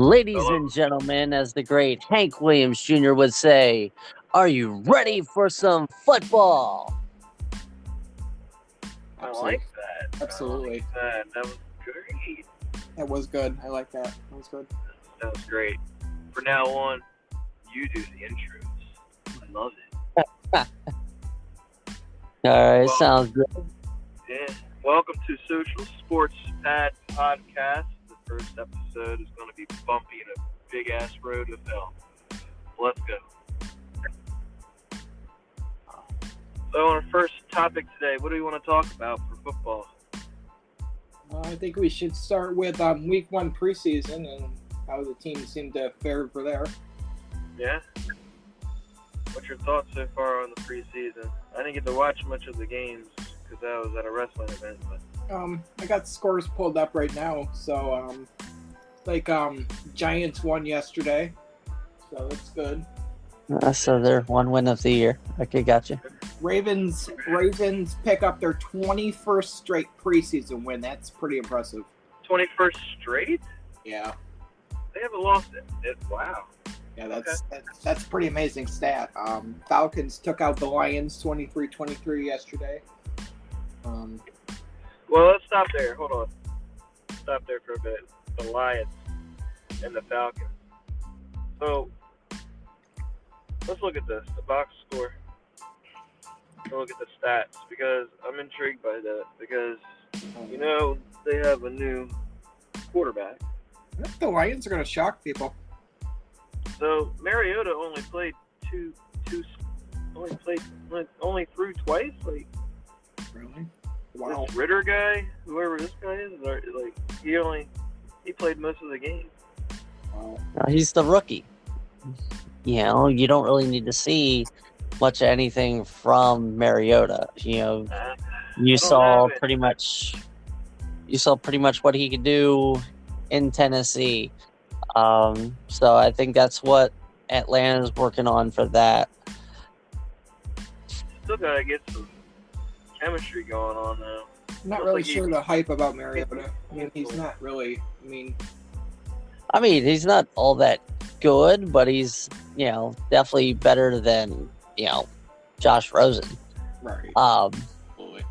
Ladies Hello. and gentlemen, as the great Hank Williams Jr. would say, are you ready for some football? I Absolutely. like that. Absolutely. That was great. That was good. I like that. That was good. That was great. From now on, you do the intros. I love it. All right, Well- sounds good. Yeah. Welcome to Social Sports Pad Podcast. The first episode is going to be bumpy and a big ass road to film. Let's go. So, on our first topic today, what do we want to talk about for football? I think we should start with week 1 preseason and how the team seemed to fare for there. Yeah? What's your thoughts so far on the preseason? I didn't get to watch much of the games because I was at a wrestling event. But I got scores pulled up right now. So, Giants won yesterday. So that's good. So they're one win of the year. Okay, gotcha. Ravens pick up their 21st straight preseason win. That's pretty impressive. 21st straight? Yeah. They haven't lost it. Wow. Yeah, that's a pretty amazing stat. Falcons took out the Lions 23-23 yesterday. Well, let's stop there. Hold on. Stop there for a bit. The Lions and the Falcons. So, let's look at this. The box score. Let's look at the stats because I'm intrigued by that because, they have a new quarterback. I think the Lions are going to shock people. So Mariota only threw twice. Like, Really? Wow. this Ritter guy, whoever this guy is, he played most of the game. Wow. He's the rookie. You don't really need to see much of anything from Mariota. You saw pretty much what he could do in Tennessee. So I think that's what Atlanta's working on for that. Still gotta get some chemistry going on though. I'm not Looks really like sure the hype about Mariota. I mean, he's not really. I mean, he's not all that good, but he's, definitely better than, Josh Rosen. Right. Absolutely.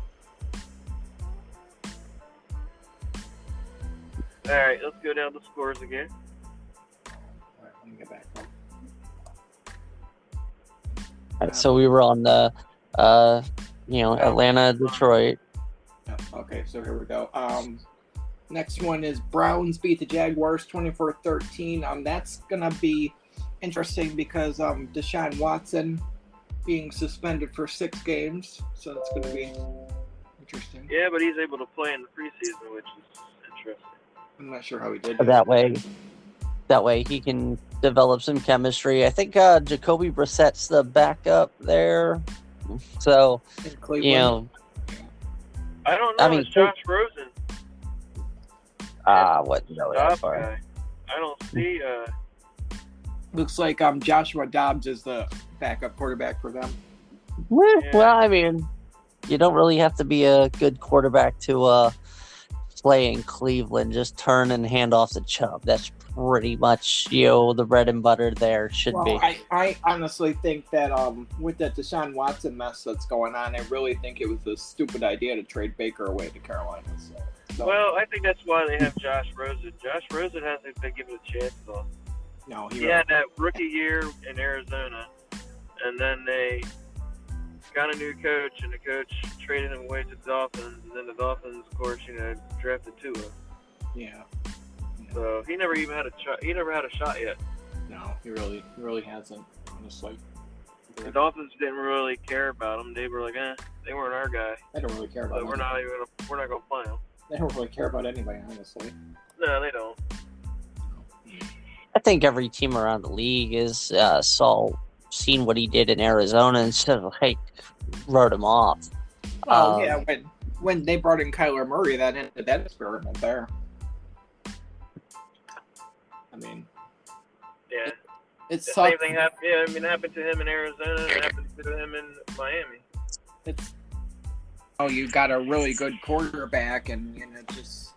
All right, let's go down the scores again. All right, let me get back up. All right, so we were on the, Atlanta, Detroit. Yeah, okay, so here we go. Next one is Browns beat the Jaguars 24-13. That's going to be interesting because Deshaun Watson being suspended for 6 games. So that's going to be interesting. Yeah, but he's able to play in the preseason, which is interesting. I'm not sure how he did That way he can develop some chemistry. I think Jacoby Brissett's the backup there. So, in Cleveland. I don't know. It's Josh Rosen. Wouldn't know that far. Guy. I don't see. Looks like Joshua Dobbs is the backup quarterback for them. Well, I mean, you don't really have to be a good quarterback to play in Cleveland. Just turn and hand off the Chubb. That's pretty much the bread and butter there should be. I honestly think that with that Deshaun Watson mess that's going on, I really think it was a stupid idea to trade Baker away to Carolina. So. Well, I think that's why they have Josh Rosen. Josh Rosen hasn't been given a chance though. No, he had that rookie year in Arizona, and then they got a new coach, and the coach traded him away to the Dolphins, and then the Dolphins, of course, drafted Tua. Yeah. So he never even had a shot. He never had a shot yet. No, he really hasn't, honestly. The Dolphins didn't really care about him. They were like, they weren't our guy. They don't really care about him. We're not gonna play him. They don't really care about anybody, honestly. No, they don't. I think every team around the league is seen what he did in Arizona instead of wrote him off. Oh yeah, when they brought in Kyler Murray, that ended that experiment there. I mean, yeah, it's the same thing happened. Yeah, it happened to him in Arizona. It happened to him in Miami. You got a really good quarterback, and just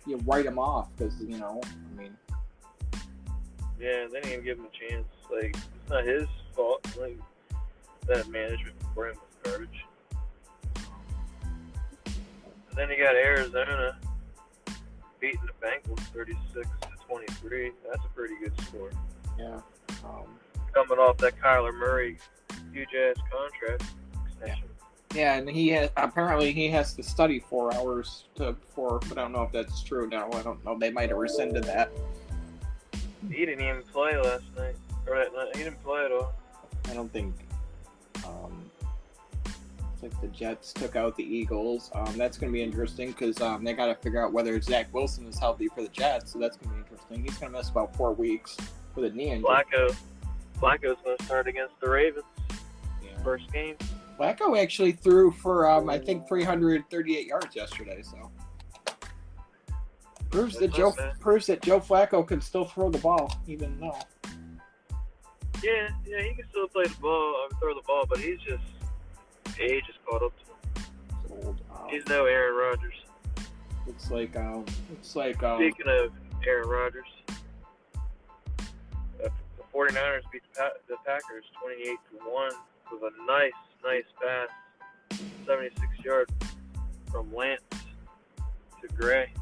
you write him off because Yeah, they didn't even give him a chance. Like, it's not his fault. Like, that management for him was garbage. And then you got Arizona beating the Bengals 36-23. That's a pretty good score. Yeah. Coming off that Kyler Murray huge-ass contract extension. Yeah, and apparently he has to study 4 hours before, but I don't know if that's true now. I don't know. They might have rescinded that. He didn't even play last night. Or that night. He didn't play at all. I don't think. It's like the Jets took out the Eagles. That's going to be interesting because they got to figure out whether Zach Wilson is healthy for the Jets. So that's going to be interesting. He's going to miss about 4 weeks with a knee injury. Flacco's going to start against the Ravens. Yeah. First game. Flacco actually threw for I think 338 yards yesterday. So proves that Joe Flacco can still throw the ball even though. Yeah, he can still play the ball, throw the ball, but he's just age has caught up to him. Old, he's no Aaron Rodgers. Looks like Speaking of Aaron Rodgers, the 49ers beat the Packers 28-1 with a nice pass, 76-yard from Lance to Gray.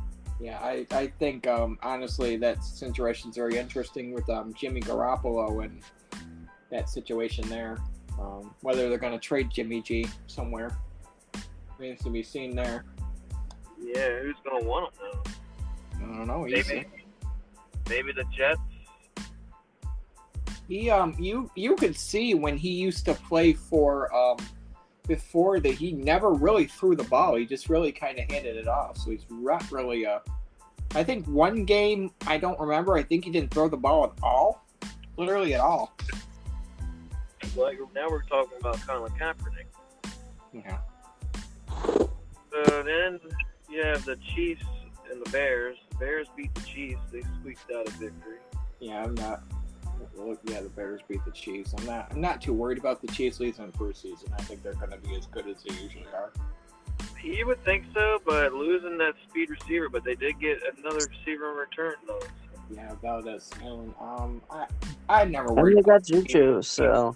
Yeah, I think honestly that situation's very interesting with Jimmy Garoppolo and that situation there. Whether they're going to trade Jimmy G somewhere remains to be seen there. Yeah, who's going to want him now? I don't know. Maybe the Jets. You could see when he used to play for before that he never really threw the ball. He just really kind of handed it off. So he's not really I think one game I don't remember. I think he didn't throw the ball at all, literally at all. Like now we're talking about Colin Kaepernick. Yeah. So then you have the Chiefs and the Bears. The Bears beat the Chiefs. They squeaked out a victory. Yeah, the Bears beat the Chiefs. I'm not too worried about the Chiefs losing in preseason. I think they're going to be as good as they usually are. You would think so, but losing that speed receiver, but they did get another receiver in return, though. Yeah, Valdez. I never And you worried. got Juju, so.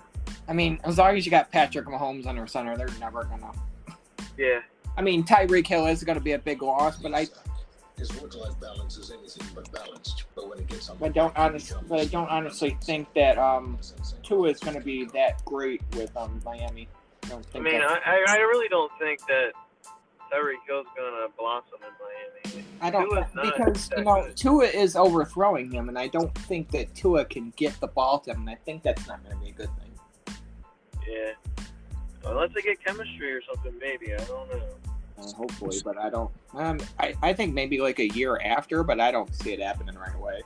I mean, as long as you got Patrick Mahomes under center, they're never gonna. Yeah. I mean, Tyreek Hill is going to be a big loss, but his work-life balance is anything but balanced. But when it gets I don't honestly think that Tua is going to be that great with Miami. I mean, I really don't think that Tyreek Hill's going to blossom in Miami. I don't because Tua is overthrowing him, and I don't think that Tua can get the ball to him. And I think that's not going to be a good thing. Yeah, unless they get chemistry or something, maybe I don't know. Hopefully, but I don't. I think maybe like a year after, but I don't see it happening right away.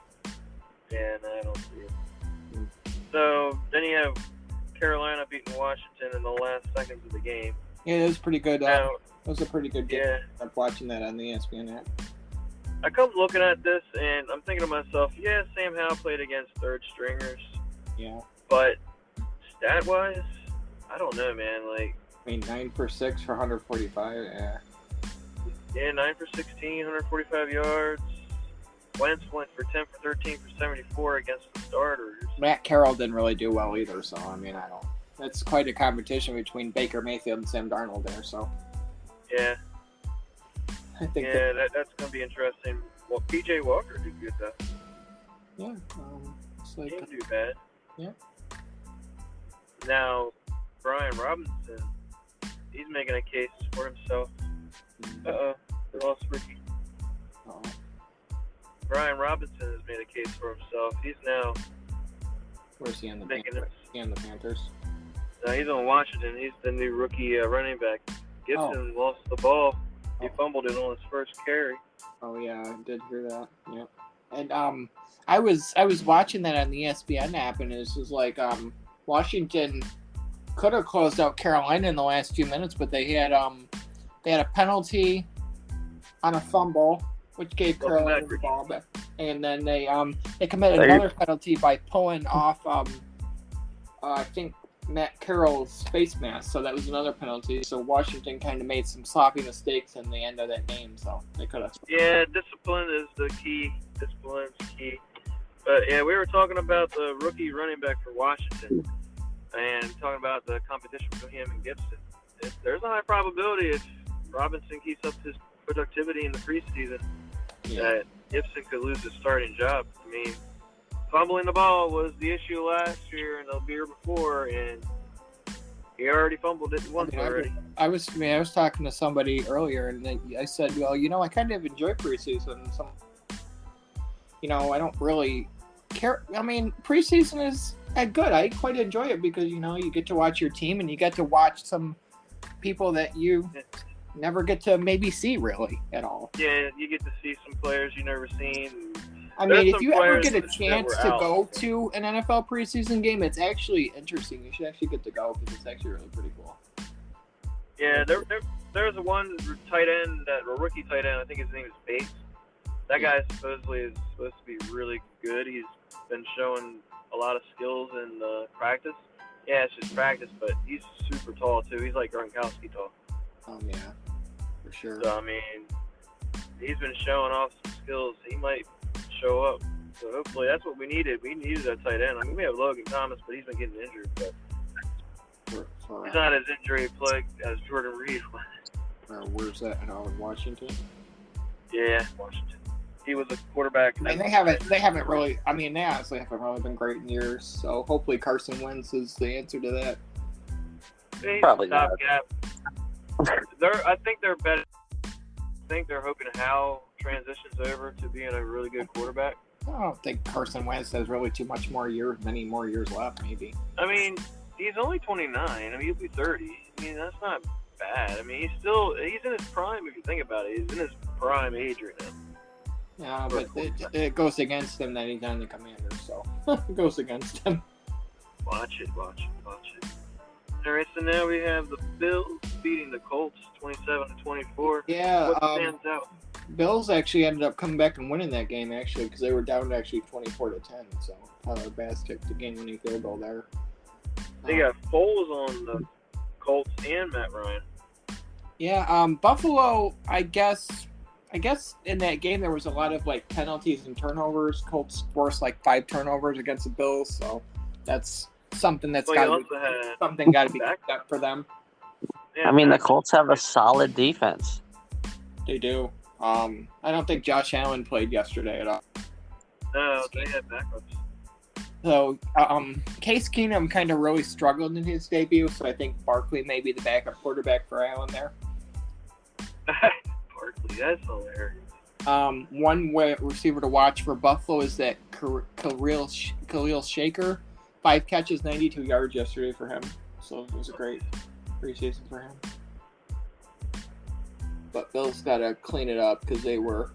Yeah, no, I don't see it. So then you have Carolina beating Washington in the last seconds of the game. Yeah, it was pretty good. Now, it was a pretty good game. Yeah. I'm watching that on the ESPN app. I come looking at this and I'm thinking to myself, yeah, Sam Howell played against third stringers. Yeah. But stat wise, I don't know, man. Like, I mean, 9 for 6 for 145. Yeah. Yeah, 9 for 16, 145 yards. Wentz went for 10 for 13 for 74 against the starters. Matt Carroll didn't really do well either, so I mean, I don't. That's quite a competition between Baker Mayfield and Sam Darnold there. So. Yeah. I think. Yeah, that's gonna be interesting. Well, PJ Walker did good though. Yeah. It's like, he didn't do bad. Yeah. Now, Brian Robinson, he's making a case for himself. They lost Ricky. Oh. Brian Robinson has made a case for himself. He's now. Where's he on the making Panthers? He on the Panthers? No, he's on Washington. He's the new rookie running back. Gibson lost the ball. He fumbled it on his first carry. Oh yeah, I did hear that. Yeah. And I was watching that on the ESPN app, and it was like Washington could have closed out Carolina in the last few minutes, but they had a penalty on a fumble, which gave Carolina the ball back, and then they committed another penalty by pulling off I think Matt Carroll's face mask, so that was another penalty. So Washington kind of made some sloppy mistakes in the end of that game, so they could have. Yeah, discipline is the key. Discipline's key. But yeah, we were talking about the rookie running back for Washington, and talking about the competition between him and Gibson. There's a high probability if Robinson keeps up his productivity in the preseason that Gibson could lose his starting job. I mean, fumbling the ball was the issue last year and the year before, and he already fumbled it once already. I was talking to somebody earlier, and I said, well, I kind of enjoy preseason. I don't really care. I mean, preseason is good. I quite enjoy it because, you get to watch your team and you get to watch some people that you never get to maybe see really at all. Yeah, you get to see some players you never seen. I mean, if you ever get a chance to go to an NFL preseason game, it's actually interesting. You should actually get to go because it's actually really pretty cool. Yeah, there's a one tight end, a rookie tight end. I think his name is Bates. That guy supposedly is supposed to be really good. He's been showing a lot of skills in practice. Yeah, it's just practice, but he's super tall too. He's like Gronkowski tall. Yeah, for sure. So I mean, he's been showing off some skills. He might show up. So hopefully that's what we needed. We needed that tight end. I mean, we have Logan Thomas, but he's been getting injured. But he's not as injury plagued as Jordan Reed was. Where's that? In Washington? Yeah, Washington. He was a quarterback. I mean, they haven't really. I mean, they honestly haven't really been great in years. So hopefully Carson Wentz is the answer to that. Probably not. I think they're better. I think they're hoping Hal transitions over to being a really good quarterback. I don't think Carson Wentz has really many more years left, maybe. I mean, he's only 29. I mean, he'll be 30. I mean, that's not bad. I mean, he's in his prime if you think about it. He's in his prime age right now. Yeah, but it goes against him that he's on the Commanders, so it goes against him. Watch it. All right, so now we have the Bills beating the Colts 27-24. Yeah, what stands out? Bills actually ended up coming back and winning that game, actually, because they were down actually 24-10. So Tyler Bass kicked the game-winning field goal there. They got Foles on the Colts and Matt Ryan. Yeah, Buffalo, I guess in that game there was a lot of penalties and turnovers. Colts forced 5 turnovers against the Bills, so that's something got to be picked up for them. Yeah, I mean, the Colts have a solid defense. They do. I don't think Josh Allen played yesterday at all. No, they had backups. So, Case Keenum kind of really struggled in his debut, so I think Barkley may be the backup quarterback for Allen there. Barkley, that's hilarious. One receiver to watch for Buffalo is that Khalil Shaker. 5 catches, 92 yards yesterday for him. So it was a great preseason for him. But Bills got to clean it up because they were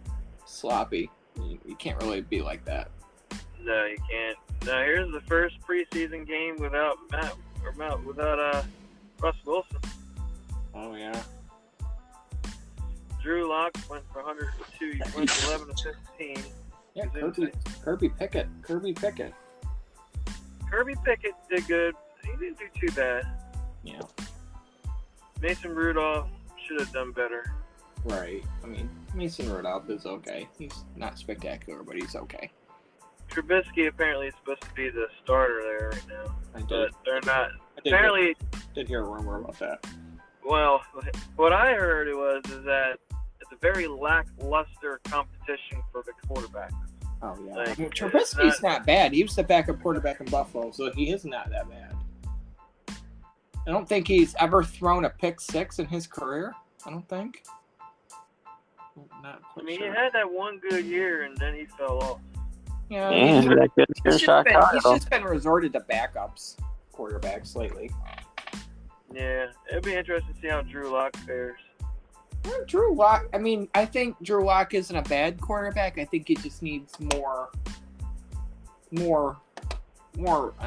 sloppy. You can't really be like that. No, you can't. Now here's the first preseason game without Russ Wilson. Oh yeah. Drew Lock went for 102. He went 11-15. Yeah, Kirby Pickett. Kirby Pickett did good. He didn't do too bad. Yeah. Mason Rudolph should have done better. Right. I mean, Mason Rudolph is okay. He's not spectacular, but he's okay. Trubisky apparently is supposed to be the starter there right now. But they're not. I did hear a rumor about that. Well, what I heard is that it's a very lackluster competition for the quarterback. Oh, yeah. Trubisky's not bad. He was the backup quarterback in Buffalo, so he is not that bad. I don't think he's ever thrown a pick 6 in his career. I don't think. He had that one good year, and then he fell off. Yeah, he's just been resorted to backups quarterbacks lately. Yeah, it'd be interesting to see how Drew Lock fares. Drew Lock, I think Drew Lock isn't a bad quarterback. I think he just needs more, I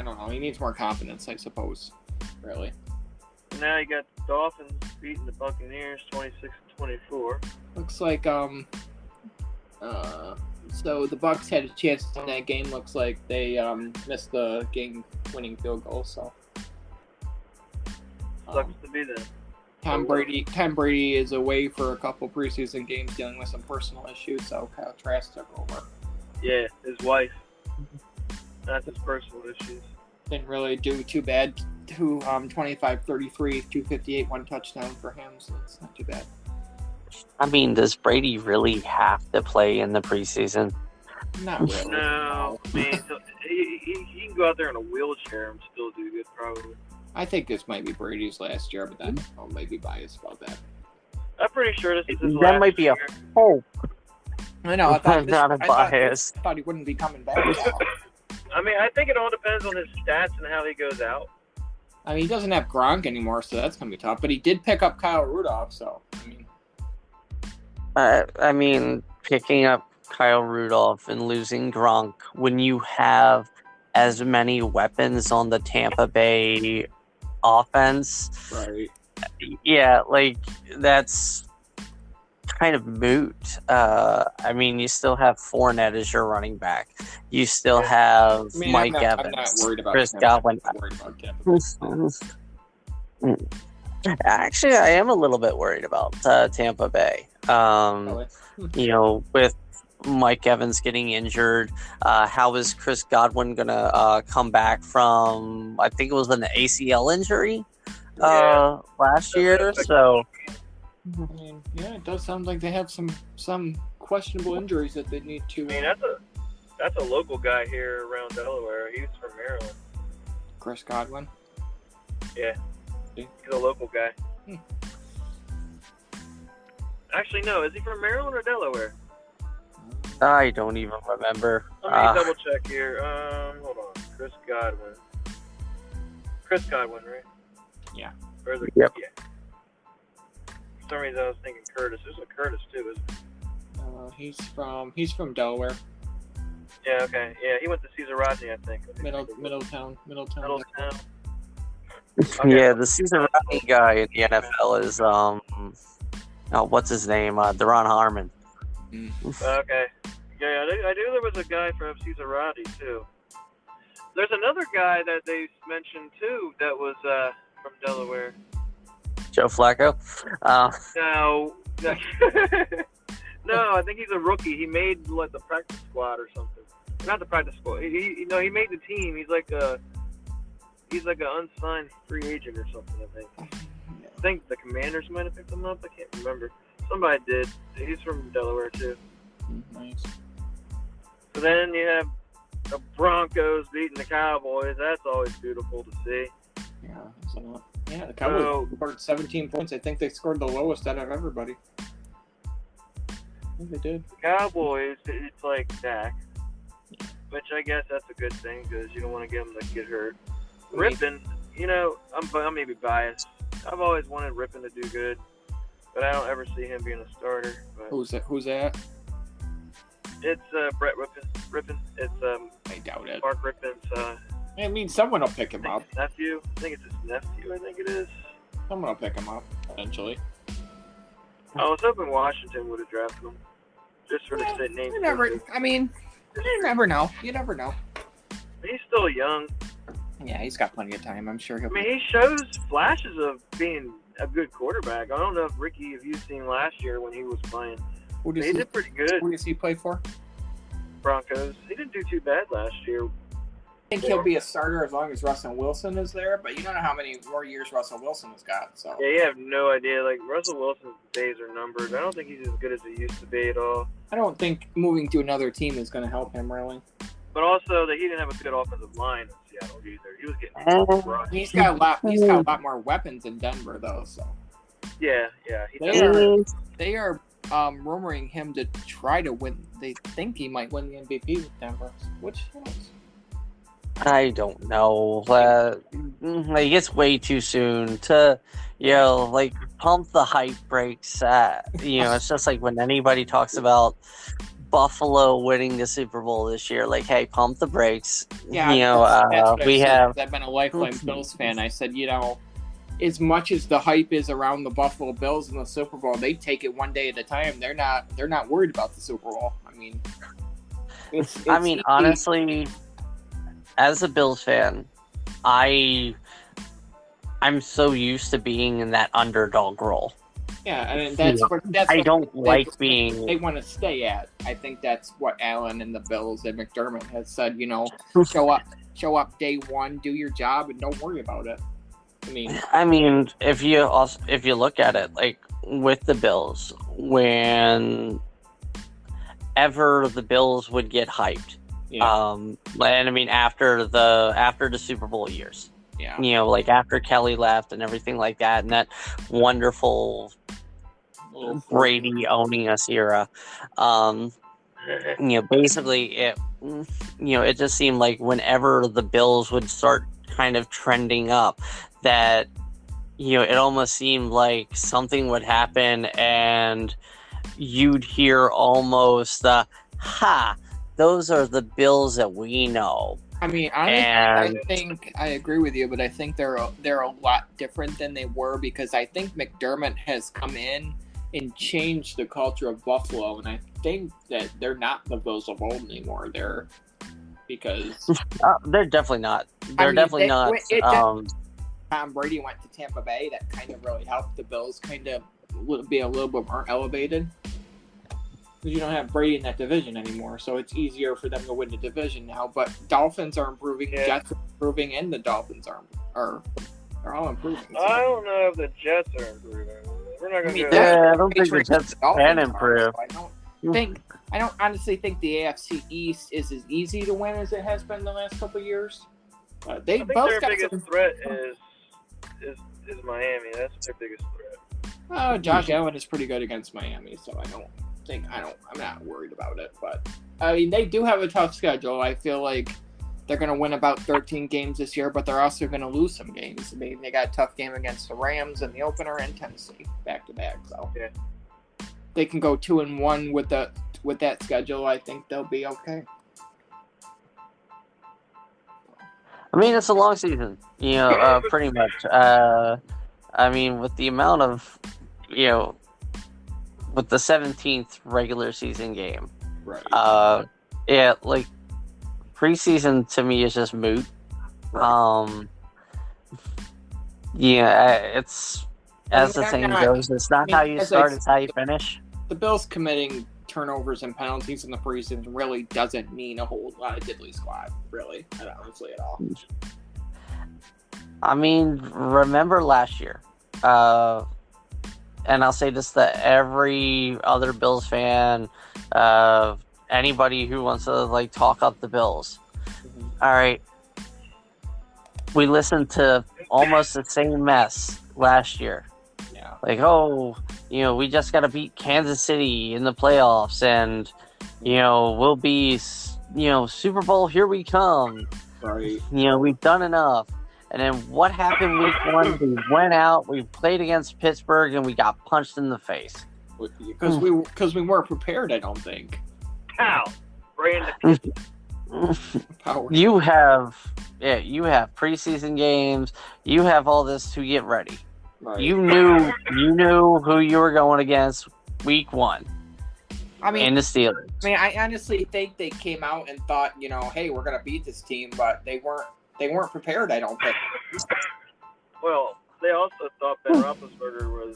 don't know, he needs more confidence, I suppose, really. Now you got the Dolphins beating the Buccaneers 26-24. Looks like, so the Bucs had a chance to win that game. Looks like they missed the game-winning field goal, so. Sucks to be them. Tom Brady is away for a couple preseason games dealing with some personal issues, so Kyle Trask took over. Yeah, his wife. That's his personal issues. Didn't really do too bad. 25, 33, 258, 1 touchdown for him, so it's not too bad. I mean, does Brady really have to play in the preseason? Not really. No, I mean, he can go out there in a wheelchair and still do good, probably. I think this might be Brady's last year, but then I may be biased about that. I'm pretty sure this is his That last might be year. a hope. I know. I thought Not a bias. I thought he wouldn't be coming back. I mean, I think it all depends on his stats and how he goes out. I mean, he doesn't have Gronk anymore, so that's gonna be tough. But he did pick up Kyle Rudolph, so I mean, picking up Kyle Rudolph and losing Gronk when you have as many weapons on the Tampa Bay offense, right. yeah, like that's kind of moot. I mean, you still have Fournette as your running back. You still have Mike Evans, I'm not worried about Chris him. Godwin. I'm not worried about Tampa. Actually, I am a little bit worried about Tampa Bay. You know, with Mike Evans getting injured, how is Chris Godwin gonna come back from? I think it was an ACL injury last year. So, I mean, yeah, it does sound like they have some questionable injuries that they need to. I mean, that's a local guy here around Delaware. He's from Maryland. Chris Godwin. Yeah, he's a local guy. Actually, no. Is he from Maryland or Delaware? I don't even remember. Let me double check here. Hold on. Chris Godwin. Chris Godwin, right? Yeah. Or is it? Yep. Yeah. For some reason, I was thinking Curtis. There's a Curtis too, isn't there? He's from Delaware. Yeah. Okay. Yeah, he went to Cesar Rodney, I think. Middletown. Middletown. Yeah, the Cesar Rodney guy in the NFL is what's his name? Deron Harmon. Okay. Yeah, I knew there was a guy from Cesar Rodney too. There's another guy that they mentioned too that was from Delaware. Joe Flacco. No. No, I think he's a rookie. He made like the practice squad or something. Not the practice squad. He made the team. He's like an unsigned free agent or something, I think the Commanders might have picked him up. I can't remember. Somebody did. He's from Delaware too. Nice. So then you have the Broncos beating the Cowboys. That's always beautiful to see. Yeah, the Cowboys scored 17 points. I think they scored the lowest out of everybody. I think they did. The Cowboys, it's like Dak, which I guess that's a good thing because you don't want to get them to get hurt. Rippon, I'm maybe biased. I've always wanted Rippon to do good, but I don't ever see him being a starter. But Who's that? it's Brett Rippon. It's I doubt it. Mark Rippon's I mean, someone will pick him up. nephew. I think it's his nephew. I think it is. Someone will pick him up eventually. I was hoping Washington would have drafted him just for the state name. You never know. You never know. He's still young. Yeah, he's got plenty of time. I'm sure he'll. I mean, he shows flashes of being a good quarterback. I don't know if you've seen last year when he was playing. He did pretty good. Who does he play for? Broncos. He didn't do too bad last year. I think he'll be a starter as long as Russell Wilson is there, but you don't know how many more years Russell Wilson has got. So yeah, you have no idea. Like, Russell Wilson's days are numbered. I don't think he's as good as he used to be at all. I don't think moving to another team is going to help him really. But also that he didn't have a good offensive line in Seattle either. He was getting crushed. He's got a lot more weapons in Denver though. So yeah. They are rumoring him to try to win. They think he might win the MVP with Denver, which knows? I don't know. Like, it's way too soon to, pump the hype brakes. It's just like when anybody talks about Buffalo winning the Super Bowl this year, like, hey, pump the brakes. Yeah, I've been a lifelong Bills fan. I said, as much as the hype is around the Buffalo Bills in the Super Bowl, they take it one day at a time. They're not worried about the Super Bowl. I mean, honestly, as a Bills fan, I'm so used to being in that underdog role. Yeah, and that's I what don't like being. they want to stay at. I think that's what Allen and the Bills and McDermott has said. Show up day one, do your job, and don't worry about it. I mean, if you look at it, like with the Bills, whenever the Bills would get hyped, and I mean after the Super Bowl years, like after Kelly left and everything like that, and that wonderful Brady owning us era, basically it just seemed like whenever the Bills would start kind of trending up, that it almost seemed like something would happen and you'd hear almost those are the Bills that we know. I mean, honestly, I think I agree with you, but I think they're a lot different than they were, because I think McDermott has come in and changed the culture of Buffalo, and I think that they're not the Bills of old anymore. They're definitely not. They're definitely not. Tom Brady went to Tampa Bay. That kind of really helped the Bills kind of be a little bit more elevated, because you don't have Brady in that division anymore, so it's easier for them to win the division now. But Dolphins are improving, Jets are improving, and the Dolphins are all improving. So. I don't know if the Jets are improving. We're not going to I don't think the Jets can improve. I don't honestly think the AFC East is as easy to win as it has been the last couple of years. I think their biggest threat is Miami. That's their biggest threat. Josh Allen is pretty good against Miami, so I'm not worried about it. But I mean, they do have a tough schedule. I feel like they're going to win about 13 games this year, but they're also going to lose some games. I mean, they got a tough game against the Rams in the opener and Tennessee back to back. So they can go 2-1 with that schedule. I think they'll be okay. I mean, it's a long season, pretty much. I mean, with the amount of, with the 17th regular season game, right? Like preseason to me is just moot. Right. It's as the saying goes, it's not how you start, it's how you finish. The Bills committing turnovers and penalties in the preseason really doesn't mean a whole lot of diddly squat, really, honestly, at all. I mean, remember last year, and I'll say this to every other Bills fan, anybody who wants to talk up the Bills. Mm-hmm. All right, we listened to almost the same mess last year. Yeah. We just got to beat Kansas City in the playoffs, and we'll be, Super Bowl, here we come. Right. We've done enough. And then what happened week one? We went out, we played against Pittsburgh, and we got punched in the face. Because we weren't prepared, I don't think. How? Brandon. Power. You have preseason games. You have all this to get ready. Right. You knew who you were going against week one. I mean, in the Steelers. I mean, I honestly think they came out and thought, hey, we're gonna beat this team, but they weren't prepared, I don't think. Well, they also thought Ben Roethlisberger was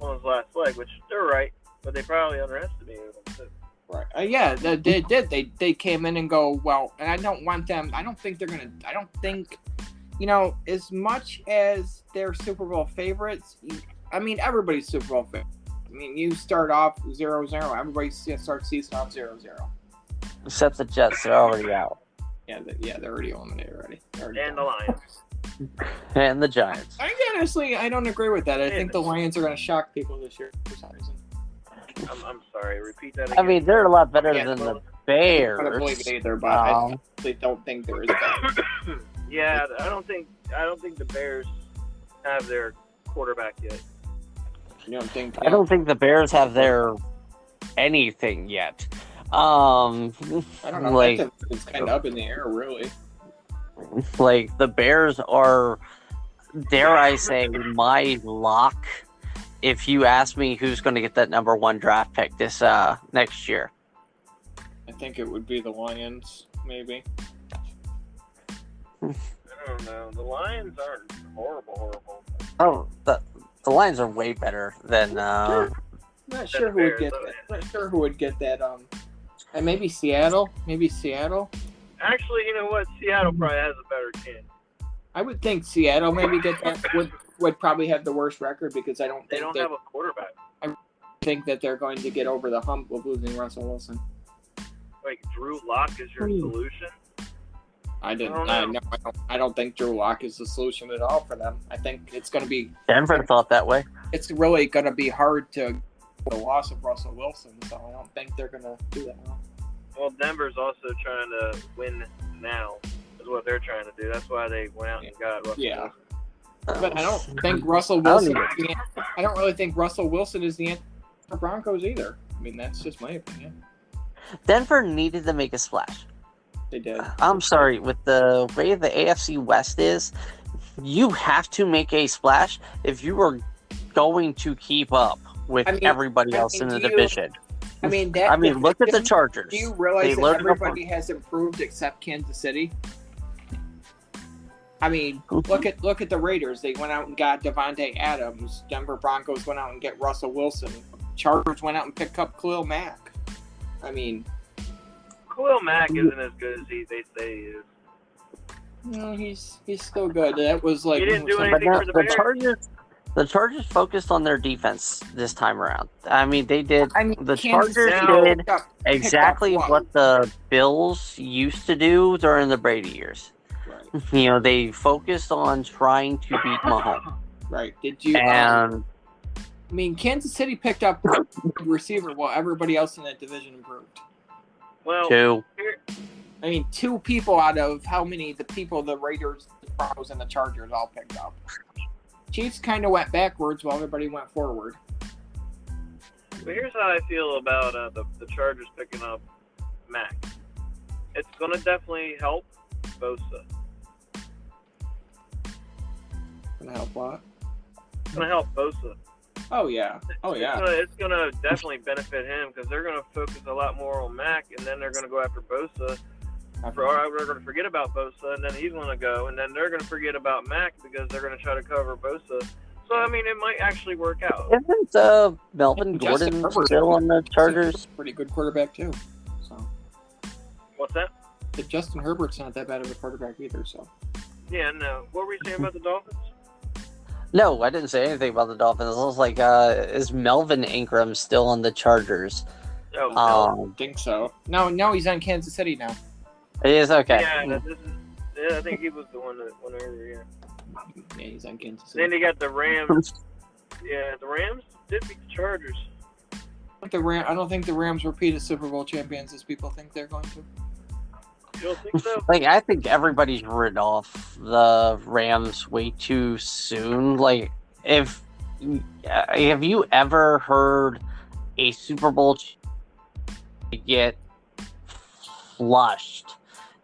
on his last leg, which they're right, but they probably underestimated him too. Right. Yeah, they did. They came in and go, well, and I don't think they're going to, as much as they're Super Bowl favorites, everybody's Super Bowl favorite. I mean, you start off 0-0. Everybody starts season off 0-0. Except the Jets, they're already out. Yeah, they're already eliminated already. And the Lions. And the Giants. Honestly, I don't agree with that. I think the Lions are going to shock people this year for some reason. I'm sorry, repeat that again. I mean, they're a lot better than the Bears. I don't believe it either, but I honestly don't think there is a Yeah, I don't think the Bears have their quarterback yet. You don't think? I don't think the Bears have their anything yet. I don't know. It's kind of up in the air, really. Like, the Bears are, dare I say, my lock. If you ask me who's going to get that number one draft pick this next year, I think it would be the Lions, maybe. I don't know. The Lions aren't horrible. Oh, the the Lions are way better than. Not sure who would get that. Not sure who would get that. And maybe Seattle. Actually, you know what? Seattle probably has a better chance. I would think Seattle maybe get that. Would probably have the worst record because I don't think They don't have a quarterback. I think that they're going to get over the hump of losing Russell Wilson. Like Drew Lock is your solution? I don't think Drew Lock is the solution at all for them. I think it's going to be Denver thought that way. It's really going to be hard to the loss of Russell Wilson, so I don't think they're going to do that well. Well, Denver's also trying to win now. Is what they're trying to do. That's why they went out and got Russell Wilson. But I don't think Russell Wilson. I don't really think Russell Wilson is the answer for Broncos either. I mean, that's just my opinion. Denver needed to make a splash. They did. I'm sorry, with the way the AFC West is, you have to make a splash if you are going to keep up with everybody else in the division. Look at the Chargers. Do you realize that everybody has improved except Kansas City? I mean, look at the Raiders. They went out and got Devontae Adams. Denver Broncos went out and get Russell Wilson. Chargers went out and picked up Khalil Mack. I mean, Khalil Mack isn't as good as they say he is. No, he's still good. That was like he didn't do anything for the Bears. The Chargers focused on their defense this time around. I mean, they did. The Chargers did exactly what the Bills used to do during the Brady years. Right. They focused on trying to beat Mahomes. Right. Did you? I mean, Kansas City picked up a receiver while everybody else in that division improved. Well, two people out of how many the Raiders, the Broncos, and the Chargers all picked up. Chiefs kind of went backwards while everybody went forward. But here's how I feel about the Chargers picking up Mack. It's going to definitely help Bosa. Gonna help what? It's going to help Bosa. Oh, yeah. It's going to definitely benefit him because they're going to focus a lot more on Mack, and then they're going to go after Bosa. We're going to forget about Bosa, and then he's going to go, and then they're going to forget about Mack because they're going to try to cover Bosa. So, I mean, it might actually work out. Isn't Melvin Gordon still on the Chargers? Pretty good quarterback, too. So. What's that? Justin Herbert's not that bad of a quarterback either, so. Yeah, no. What were you saying about the Dolphins? No, I didn't say anything about the Dolphins. I was like, is Melvin Ingram still on the Chargers? Oh, I don't think so. No, he's on Kansas City now. He is? Okay. Yeah, I think he was the one that went earlier, Yeah, he's on Kansas City. Then they got the Rams. Yeah, the Rams did beat the Chargers. I don't think the Rams repeat as Super Bowl champions as people think they're going to. You don't think so? I think everybody's written off the Rams way too soon. Have you ever heard a Super Bowl get flushed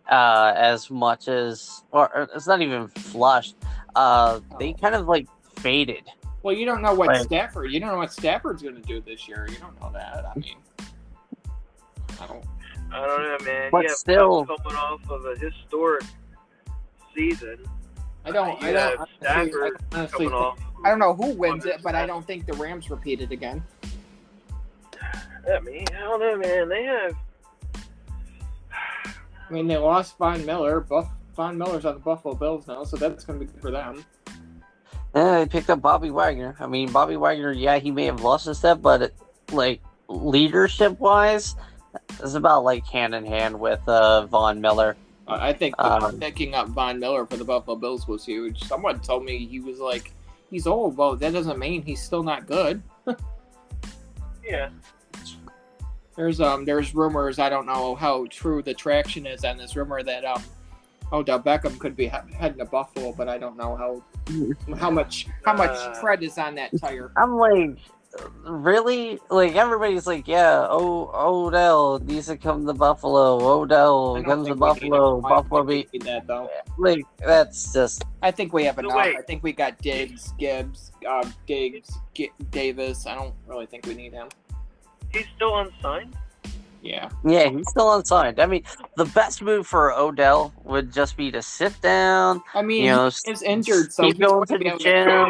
as much as, or it's not even flushed? They kind of faded. Well, you don't know what Stafford. You don't know what Stafford's going to do this year. You don't know that. I mean, I don't know, man. But still, coming off of a historic season. I don't know who wins it, but I don't think the Rams repeat it again. I don't know, man. They have. I mean, they lost Von Miller. Von Miller's on the Buffalo Bills now, so that's going to be good for them. Yeah, they picked up Bobby Wagner. I mean, Bobby Wagner, yeah, he may have lost his step, but leadership-wise, it's about hand in hand with Von Miller. I think picking up Von Miller for the Buffalo Bills was huge. Someone told me he was he's old. Well, that doesn't mean he's still not good. Yeah. There's rumors. I don't know how true the traction is on this rumor that Odell Beckham could be heading to Buffalo, but I don't know how much tread is on that tire. I'm really? Everybody's yeah, Odell needs to come to Buffalo. Odell comes to Buffalo. Buffalo beat that though. That's just. I think we have enough. I think we got Diggs, Davis. I don't really think we need him. He's still unsigned? Yeah. Yeah, he's still unsigned. I mean, the best move for Odell would just be to sit down. I mean, You know, he is injured, so keep he going wouldn't to be the able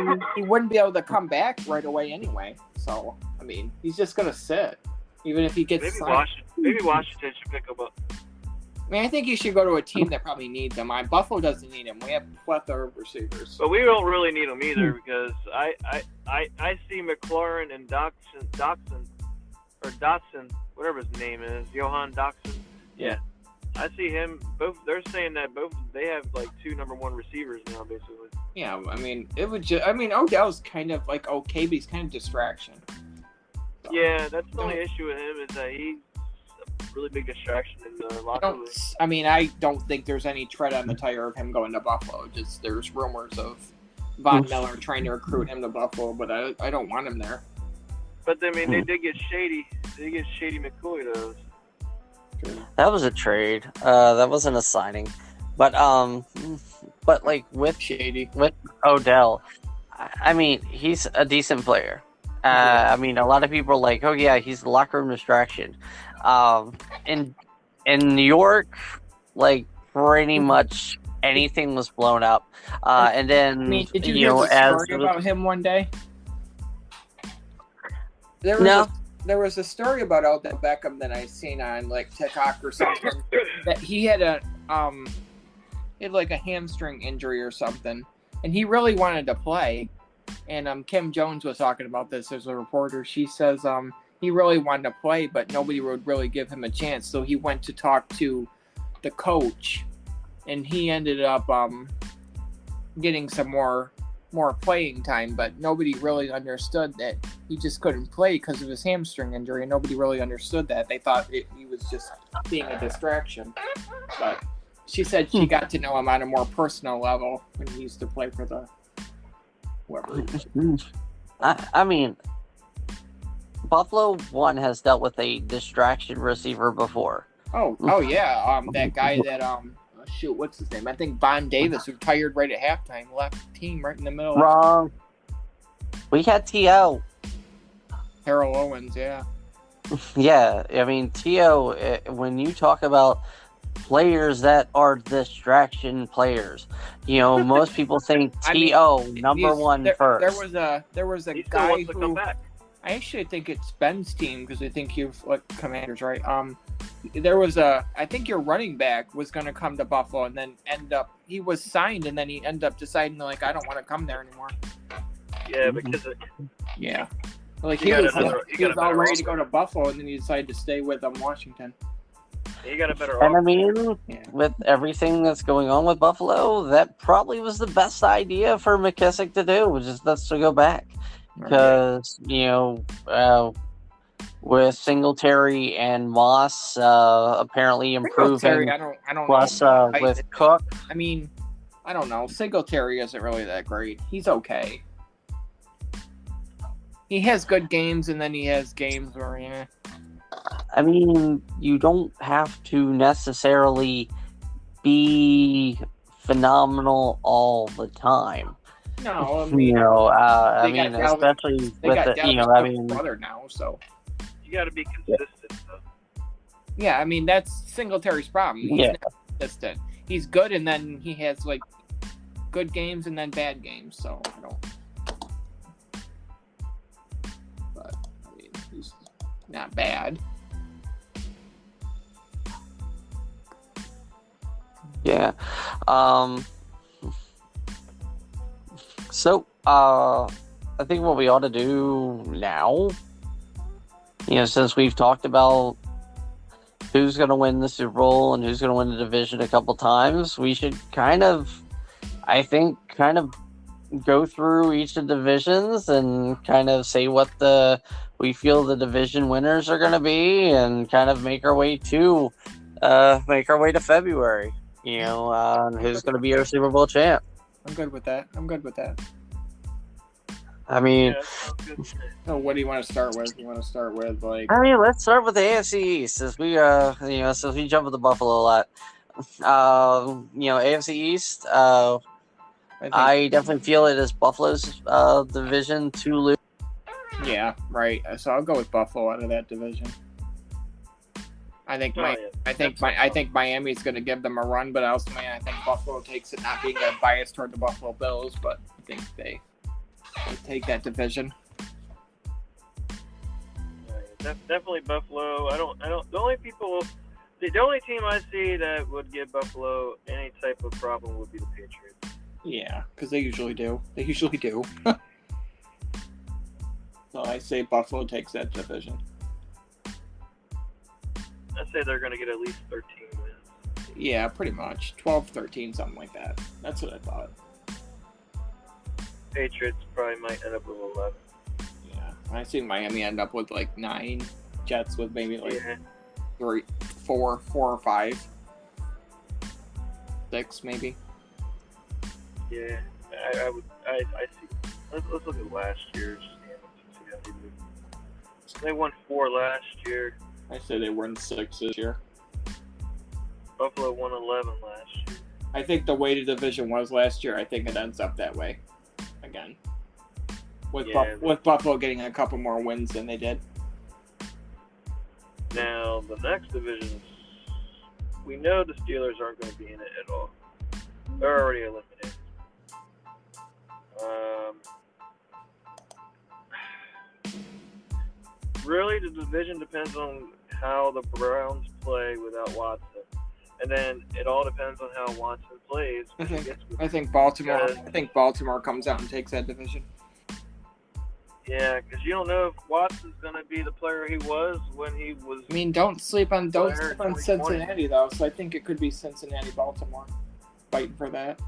gym. he wouldn't be able to come back right away anyway. So, I mean, he's just going to sit, even if he gets signed. Maybe Washington should pick him up. I mean, I think he should go to a team that probably needs him. Buffalo doesn't need him. We have a plethora of receivers. But we don't really need him either because I see McLaurin and Dotson, whatever his name is, Johan Dotson. Yeah. I see him. Both. They're saying that both they have like 2 number 1 receivers now, basically. Yeah, I mean, it would just. I mean, Odell's kind of like okay, but he's kind of distraction. So, yeah, that's the only issue with him is that he's a really big distraction in the locker room. I mean, I don't think there's any tread on the tire of him going to Buffalo. Just there's rumors of Von Miller trying to recruit him to Buffalo, but I don't want him there. But I mean, they did get Shady. They get Shady McCoy though. That was a trade. That wasn't a signing. But like with Odell, I mean, he's a decent player. I mean, a lot of people are like, oh yeah, he's the locker room distraction. In New York, like pretty much anything was blown up. And then I mean, did you hear the story about him one day? There was a story about Odell Beckham that I seen on like TikTok or something that he had like a hamstring injury or something, and he really wanted to play. And Kim Jones was talking about this as a reporter. She says he really wanted to play, but nobody would really give him a chance. So he went to talk to the coach, and he ended up getting some more playing time, but nobody really understood that he just couldn't play because of his hamstring injury, and nobody really understood that. They thought he was just being a distraction. But she said she got to know him on a more personal level when he used to play for the whoever. I mean, Buffalo one has dealt with a distraction receiver before. Oh yeah, that guy that what's his name? I think Von Davis retired right at halftime, left the team right in the middle. Wrong. We had T.O. Terrell Owens, yeah. Yeah, I mean, T.O., when you talk about players that are distraction players, you know, most people think T.O. number one first. There was a he guy wants to who come back. I actually think it's Ben's team because I think you've Commanders, right? I think your running back was going to come to Buffalo and then he was signed and then he ended up deciding like I don't want to come there anymore. Yeah, because like he was all ready to go to Buffalo and then he decided to stay with Washington. He got a better And I mean, with everything that's going on with Buffalo, that probably was the best idea for McKissick to do, which is that's to go back. Because, you know, with Singletary and Moss apparently improving, Singletary, I don't plus know. with Cook. I mean, I don't know. Singletary isn't really that great. He's okay. He has good games, and then he has games where, I mean, you don't have to necessarily be phenomenal all the time. No, I mean, you know, especially with the, you know, I mean, brother now, so you got to be consistent. Though. Yeah, I mean that's Singletary's problem. He's not consistent. He's good, and then he has like good games and then bad games. So I don't. But I mean, he's not bad. Yeah. So, I think what we ought to do now, you know, since we've talked about who's going to win the Super Bowl and who's going to win the division a couple times, we should kind of go through each of the divisions and kind of say what we feel the division winners are going to be and kind of make our way to February, you know, who's going to be our Super Bowl champ. I'm good with that. I mean, so what do you want to start with? You want to start with like? I mean, let's start with the AFC East, since we since we jump with the Buffalo a lot. You know, AFC East. I definitely feel it is Buffalo's division to lose. Yeah, right. So I'll go with Buffalo out of that division. I think Oh, yeah. I think Miami's going to give them a run, but ultimately I think Buffalo takes it, not being a bias toward the Buffalo Bills, but I think they take that division. Definitely Buffalo. I don't. The only team I see that would give Buffalo any type of problem would be the Patriots. Yeah, because they usually do. So I say Buffalo takes that division. I say they're going to get at least 13 wins. Yeah, pretty much. 12, 13, something like that. That's what I thought. Patriots probably might end up with 11. Yeah, I see Miami end up with like 9. Jets with maybe like 3, 4 or 5. 6 maybe. Yeah, I see. Let's look at last year's standings. See how they do. They won 4 last year. I say they won 6 this year. Buffalo won 11 last year. I think the way the division was last year, I think it ends up that way again. With Buffalo getting a couple more wins than they did. Now, the next division, we know the Steelers aren't going to be in it at all. They're already eliminated. Really, the division depends on how the Browns play without Watson. And then it all depends on how Watson plays. I think Baltimore comes out and takes that division. Yeah, because you don't know if Watson's going to be the player he was when he was. I mean, don't sleep on Cincinnati though. So I think it could be Cincinnati, Baltimore, fighting for that.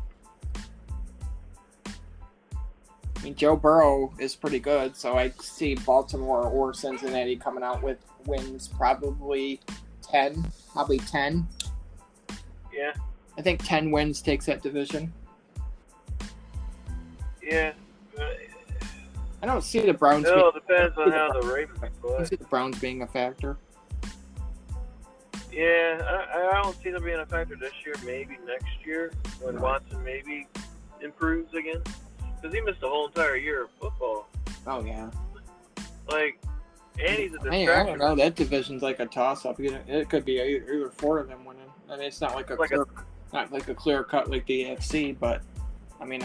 I mean, Joe Burrow is pretty good, so I see Baltimore or Cincinnati coming out with wins, probably 10. Yeah. I think 10 wins takes that division. Yeah. I don't see the Browns. No, it depends on how the Ravens play. I see the Browns being a factor. Yeah, I don't see them being a factor this year. Maybe next year when Watson maybe improves again, because he missed the whole entire year of football. Oh yeah. Like, and he's a distraction. I don't know. That division's like a toss-up. It could be either 4 of them winning. I mean, it's not like a clear cut like the AFC, but I mean,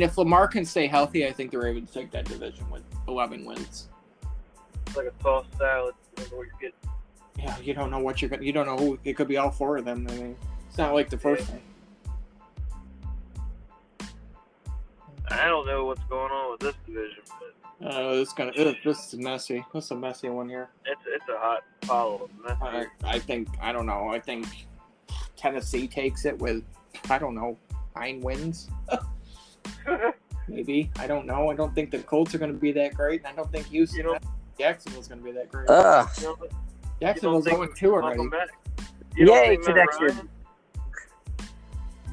if Lamar can stay healthy, I think the Ravens take that division with 11 wins. It's like a tossed salad. You don't know what you're getting. Yeah, you don't know what you're getting. You don't know who. It could be all 4 of them. I mean, it's not like the first one. I don't know what's going on with this division, but this is messy. This is a messy one here. It's a hot pile of mess. I don't know. I think Tennessee takes it with 9 wins. Maybe. I don't know. I don't think the Colts are going to be that great, and I don't think Jacksonville's going to be that great. Jacksonville's 0-2 already. Yay, connection.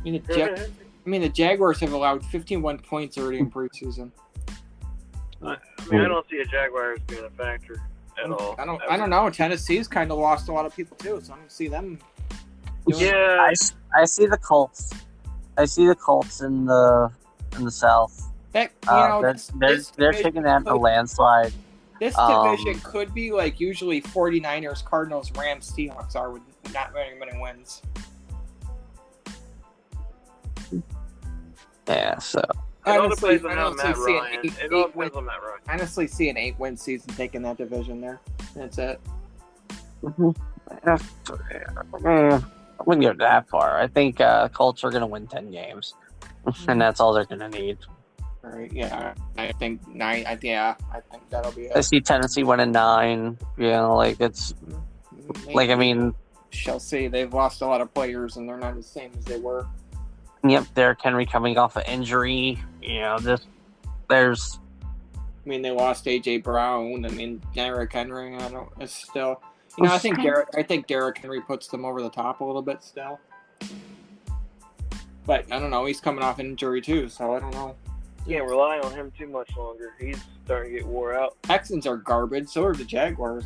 I mean, the Jaguars have allowed 51 points already in preseason. I don't see a Jaguars being a factor at all. I don't know. Tennessee's kind of lost a lot of people too, so I don't see them. Yeah, I see the Colts. I see the Colts in the South. Heck, they're taking that a landslide. This division could be like usually 49ers, Cardinals, Rams, Seahawks are with not very many wins. Yeah, so. Honestly, see an 8-win season taking that division there. That's it. I wouldn't go that far. I think Colts are going to win 10 games, and that's all they're going to need. All right, yeah. I think 9. I think that'll be it. I see Tennessee winning 9. It's Maybe. I mean, shall see. They've lost a lot of players, and they're not the same as they were. Yep, Derrick Henry coming off an injury. There's. I mean, they lost AJ Brown. I mean, Derrick Henry. It's still. I think Derrick Henry puts them over the top a little bit still. But I don't know. He's coming off an injury too, so I don't know. You can't rely on him too much longer. He's starting to get wore out. Texans are garbage. So are the Jaguars.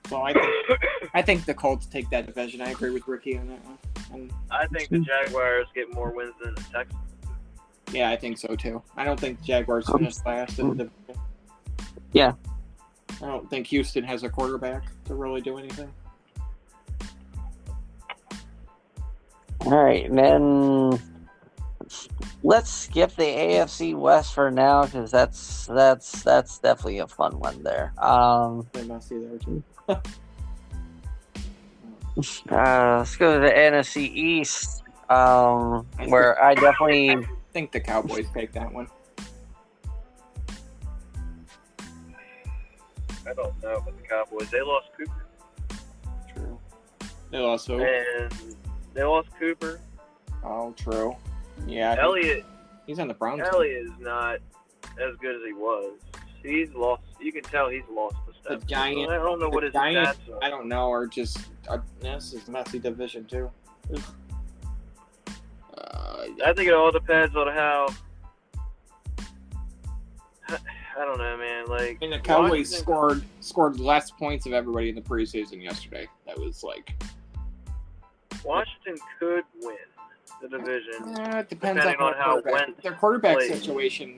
So I think the Colts take that division. I agree with Ricky on that one. I think the Jaguars get more wins than the Texans. Yeah, I think so too. I don't think the Jaguars finish last in the division. Yeah. I don't think Houston has a quarterback to really do anything. All right, and then let's skip the AFC West for now because that's definitely a fun one there. They must see there too. Let's go to the NFC East, where I definitely think the Cowboys take that one. I don't know about the Cowboys. They lost Cooper. True. They lost who? And they lost Cooper. Oh, true. Yeah. Elliott. He's on the Browns. Elliott is not as good as he was. He's lost. You can tell he's lost the step. The Giants. I don't know what his Giants, stats are. I don't know, or just this is a messy division too. I think it all depends on how. I don't know, man. Like, the Cowboys scored less points of everybody in the preseason yesterday. That was like Washington could win the division. It depends depending on how Wentz their quarterback plays. situation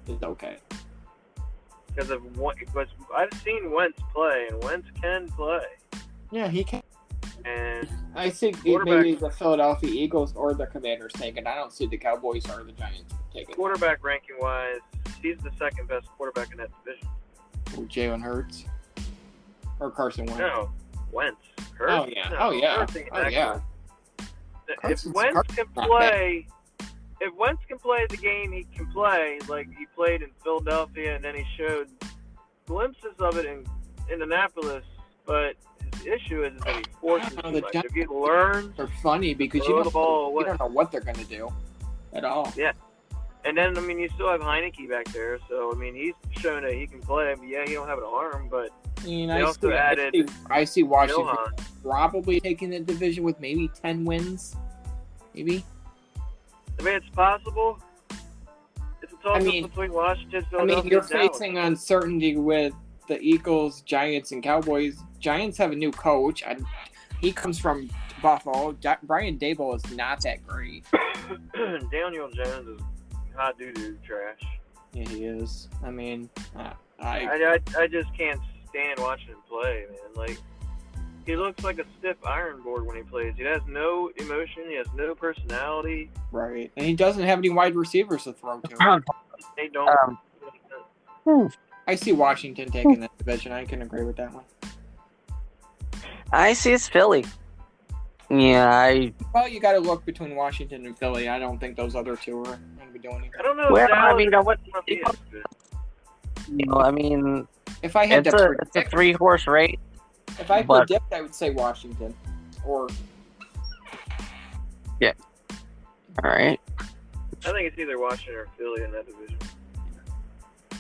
is okay. Because I've seen Wentz play, and Wentz can play. Yeah, he can. And I think maybe the Philadelphia Eagles or the Commanders take it. I don't see the Cowboys or the Giants take it. quarterback ranking wise, he's the second best quarterback in that division. Jalen Hurts or Carson Wentz. No, Wentz. Hurts? Oh yeah. No, Oh yeah. Hurts ain't Oh that yeah. good. Carson's- If Wentz can Carson's not play, if Wentz can play the game he can play, like he played in Philadelphia, and then he showed glimpses of it in Indianapolis, but his issue is that he forces too the much. If you learn, They're funny because throw you the ball away. don't know what they're going to do at all. Yeah. And then, I mean, you still have Heineke back there, so, I mean, he's shown that he can play, but yeah, he don't have an arm, but I mean, they also added I see Washington Johan. probably taking the division with maybe 10 wins. Maybe. I mean, it's possible. It's a toss-up mean- between Washington, I Philadelphia, mean, you're and Dallas. facing uncertainty with the Eagles, Giants, and Cowboys. Giants have a new coach. He comes from Buffalo. Brian Dable is not that great. Daniel Jones is hot doo-doo trash. Yeah, he is. I mean, I just can't stand watching him play, man. Like, he looks like a stiff iron board when he plays. He has no emotion. He has no personality. right. And he doesn't have any wide receivers to throw to. They don't. I see Washington taking that division. I can agree with that one. I see it's Philly. Yeah, Well, you got to look between Washington and Philly. I don't think those other two are going to be doing anything. I don't know. Well, if I Dallas mean, is as good. I mean, If I had it's to a predict, 3-horse race. if I but- predict, I would say Washington. Or All right. I think it's either Washington or Philly in that division.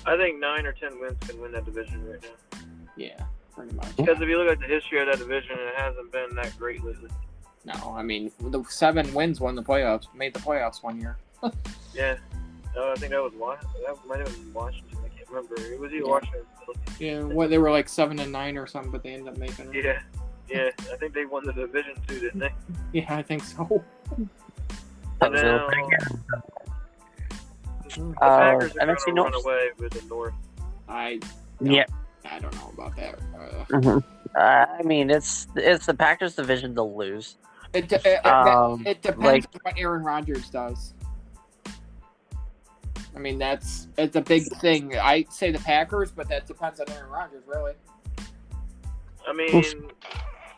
I think 9 or 10 wins can win that division right now. yeah, pretty much. Because if you look at the history of that division, it hasn't been that great lately. No, I mean the 7 wins won the playoffs, made the playoffs one year. Yeah. No, I think that was that might have been Washington. I can't remember. It was either Yeah. Washington or Philly. Yeah, what they were like 7-9 or something, but they ended up making it. Yeah. Yeah. I think they won the division too, didn't they? Yeah, I think so. That was Now, pretty good. the Packers are NFC going to run North. away with the North. I Yeah. don't know about that. I mean, it's the Packers division to lose. It depends like- on what Aaron Rodgers does. I mean, it's a big thing. I say the Packers, but that depends on Aaron Rodgers, really. I mean,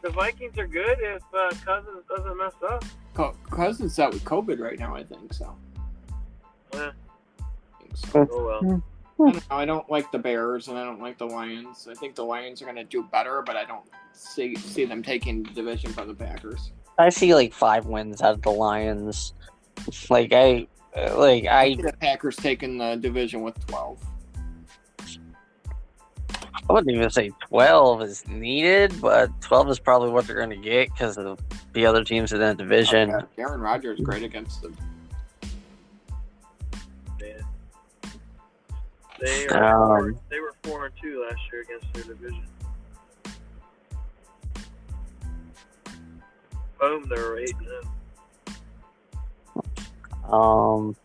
the Vikings are good if Cousins doesn't mess up. Cousins out with COVID right now, I think so. Yeah. I think so. Oh, well. I don't know. I don't like the Bears and I don't like the Lions. I think the Lions are going to do better, but I don't see them taking the division from the Packers. I see like 5 wins out of the Lions. I see the Packers taking the division with 12. I wouldn't even say 12 is needed, but 12 is probably what they're going to get because of the other teams in that division. Oh, yeah. Aaron Rodgers is great against them. Yeah. They were 4-2 last year against their division. Home, they were 8-0.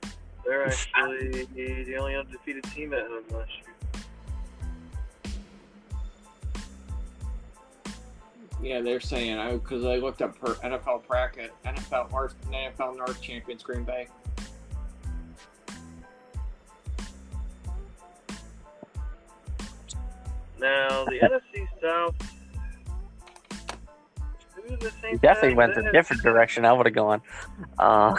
They're actually the only undefeated team at home last year. Yeah, they're saying because I looked up her NFL bracket, NFL North champions Green Bay. Now the NFC South. Who's the same? Definitely went a different direction. I would have gone. I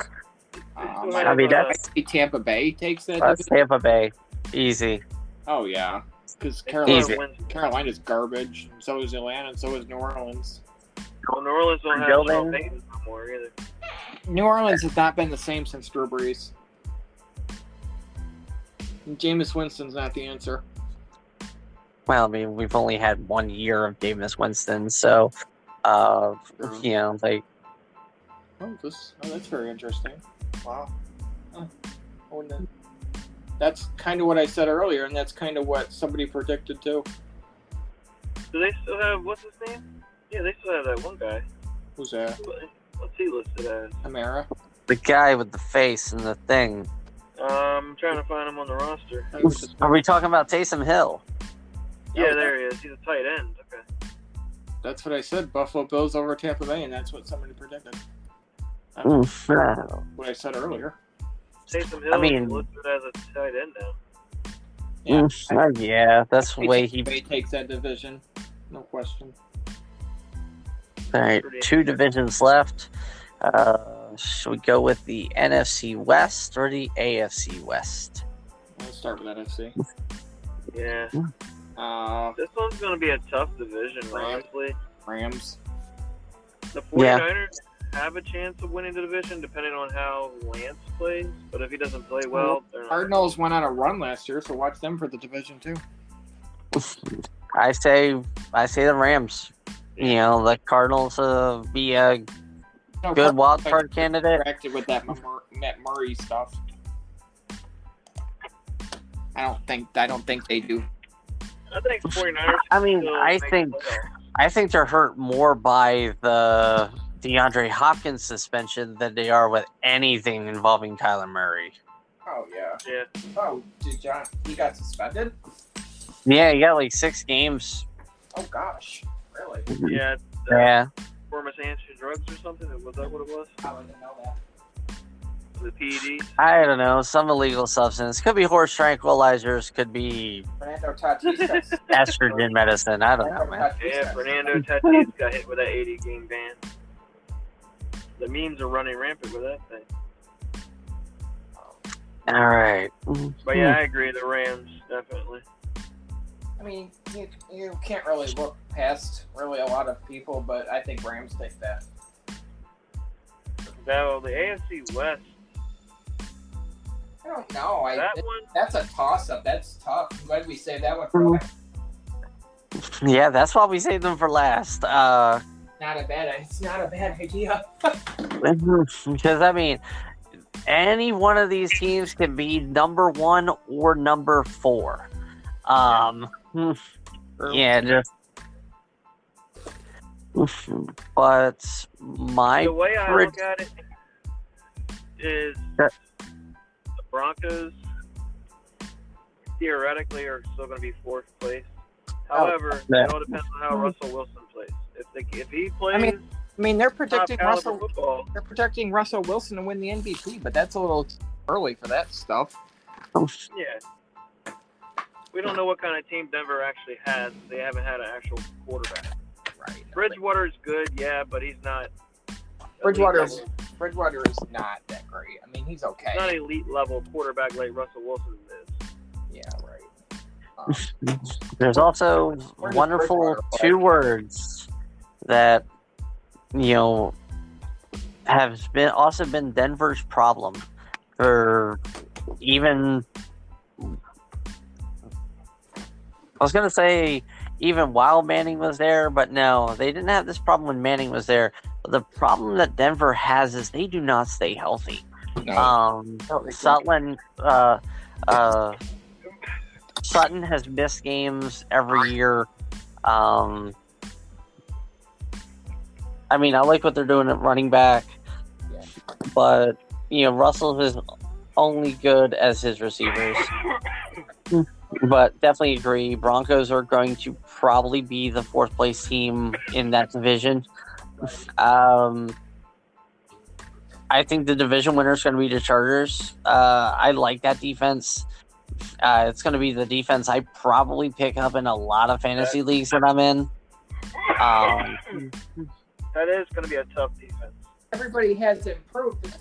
mean, that's Tampa Bay takes that. That's Tampa Bay, easy. Oh yeah, because Carolina's garbage. And so is Atlanta, and so is New Orleans. Well, New Orleans don't have Sean Payton no more either. New Orleans has not been the same since Drew Brees. Jameis Winston's not the answer. Well, I mean, we've only had 1 year of Jameis Winston, so you know, like. That's very interesting. Wow. That's kind of what I said earlier, and that's kind of what somebody predicted too. Do they still have what's his name? Yeah, they still have that one guy. Who's that? What's he listed as? Amara. The guy with the face and the thing. I'm trying to find him on the roster. Are we talking about Taysom Hill? Yeah, there he is. He's a tight end. Okay. That's what I said. Buffalo Bills over Tampa Bay, and that's what somebody predicted. That's what I said earlier. Taysom Hill is listed as a tight end Yeah, now. Yeah, that's the way he takes that division. No question. All right, 2 divisions left. Should we go with the NFC West or the AFC West? Let's start with NFC. Yeah. This one's going to be a tough division, honestly. Rams. The 49ers have a chance of winning the division depending on how Lance plays, but if he doesn't play well... Cardinals went on a run last year, so watch them for the division too. I say the Rams. You know, the Cardinals be a good wild card candidate. With that Matt Murray stuff. I don't think they do. I think 49ers. I mean, I think they're hurt more by the DeAndre Hopkins suspension than they are with anything involving Kyler Murray. Oh yeah. Yeah. Oh, he got suspended? Yeah, he got like 6 games. Oh gosh. Really? Yeah. Yeah. Performance enhancing drugs or something? Was that what it was? I didn't know that. The PED? I don't know. Some illegal substance. Could be horse tranquilizers. Could be Fernando Tatis. estrogen medicine. I don't know, man. Yeah, Fernando Tatis got hit with that 80-game ban. The memes are running rampant with that thing. All right. But yeah, I agree. The Rams, definitely. I mean, you can't really look past really a lot of people, but I think Rams take that. Now, the AFC West. I don't know. That's a toss-up. That's tough. I'm glad we saved that one for last. Yeah, that's why we saved them for last. It's not a bad idea. Because, I mean, any one of these teams can be number 1 or number 4. Yeah, just. But the way I look at it is the Broncos theoretically are still going to be 4th place. However, it all depends on how Russell Wilson plays. If he plays, I mean, they're predicting football. They're predicting Russell Wilson to win the MVP, but that's a little early for that stuff. Yeah. We don't know what kind of team Denver actually has. They haven't had an actual quarterback. Right. Bridgewater's good, yeah, but he's not. Bridgewater is not that great. I mean, he's okay. He's not elite level quarterback like Russell Wilson is. Yeah, right. There's also wonderful 2 words that have been Denver's problem for even. I was going to say even while Manning was there, but no, they didn't have this problem when Manning was there. The problem that Denver has is they do not stay healthy. No. Sutton has missed games every year. I mean, I like what they're doing at running back, but Russell is only good as his receivers. But definitely agree. Broncos are going to probably be the fourth place team in that division. I think the division winner is going to be the Chargers. I like that defense. It's going to be the defense I probably pick up in a lot of fantasy leagues that I'm in. That is going to be a tough defense. Everybody has improved.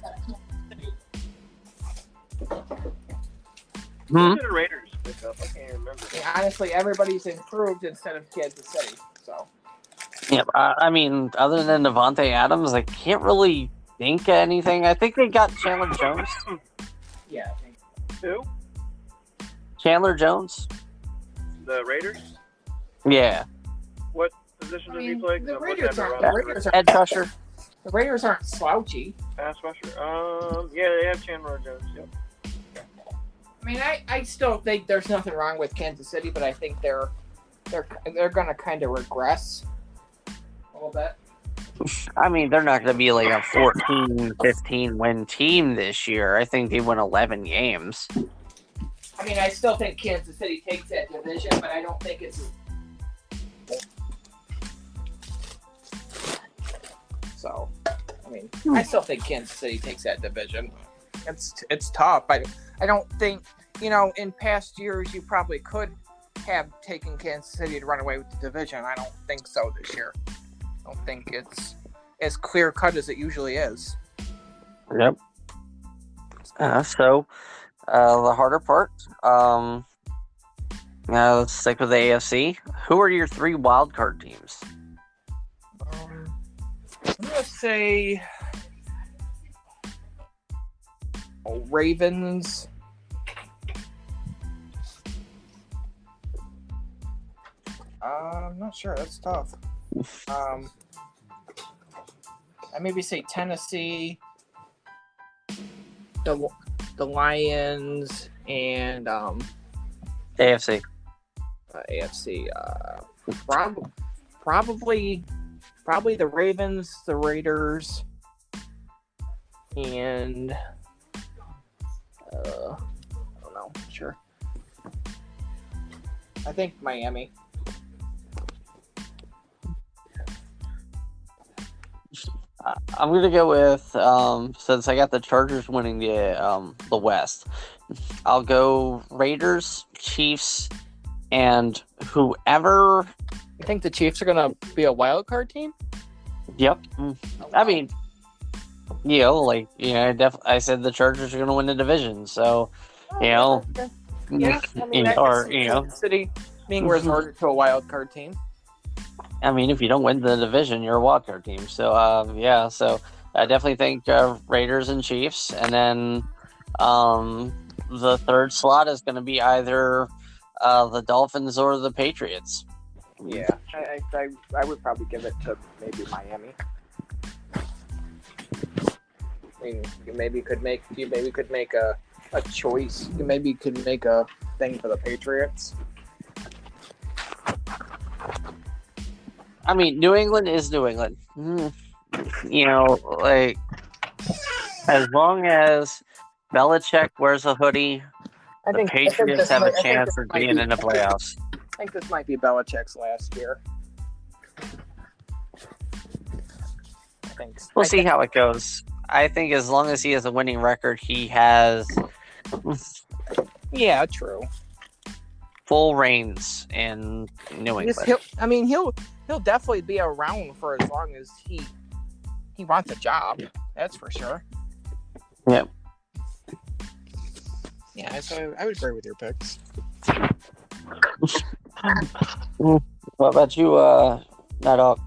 Who did the Raiders pick up? I can't remember. Yeah, honestly, everybody's improved instead of Kansas City. So. Yeah, I mean, other than Devontae Adams, I can't really think of anything. I think they got Chandler Jones. Yeah, I think. Who? Chandler Jones. The Raiders? Yeah. What position does he play? The Raiders aren't Edge rusher. The Raiders aren't slouchy. Pass rusher. Yeah, they have Chandler Jones. Yep. I mean, I still think there's nothing wrong with Kansas City, but I think they're going to kind of regress a little bit. I mean, they're not going to be like a 14, 15 win team this year. I think they win 11 games. I mean, I still think Kansas City takes that division, but I don't think it's. So, I mean, I still think Kansas City takes that division. It's tough. I don't think, in past years you probably could have taken Kansas City to run away with the division. I don't think so this year. I don't think it's as clear cut as it usually is. Yep. So, the harder part. Now let's stick with the AFC. Who are your 3 wildcard teams? I'm gonna say Ravens. I'm not sure. That's tough. I maybe say Tennessee, the Lions, and AFC. AFC. Probably the Ravens, the Raiders, and I don't know. Sure. I think Miami. I'm going to go with, since I got the Chargers winning the West, I'll go Raiders, Chiefs, and whoever. You think the Chiefs are going to be a wild card team? Yep. I mean, I said the Chargers are going to win the division, so, Yeah, I mean, City being resorted to a wild card team. I mean, if you don't win the division, you're a wildcard team. So, so I definitely think Raiders and Chiefs. And then the third slot is going to be either the Dolphins or the Patriots. Yeah, I would probably give it to maybe Miami. I mean, you maybe could make a choice. You maybe could make a thing for the Patriots. I mean, New England is New England. As long as Belichick wears a hoodie, the Patriots have a chance of being in the playoffs. I think this might be Belichick's last year. We'll see how it goes. I think as long as he has a winning record, he has. Yeah, true. Full reigns in New England. He'll definitely be around for as long as he wants a job. That's for sure. Yep. Yeah, so I would agree with your picks. What about you, Night Hawk?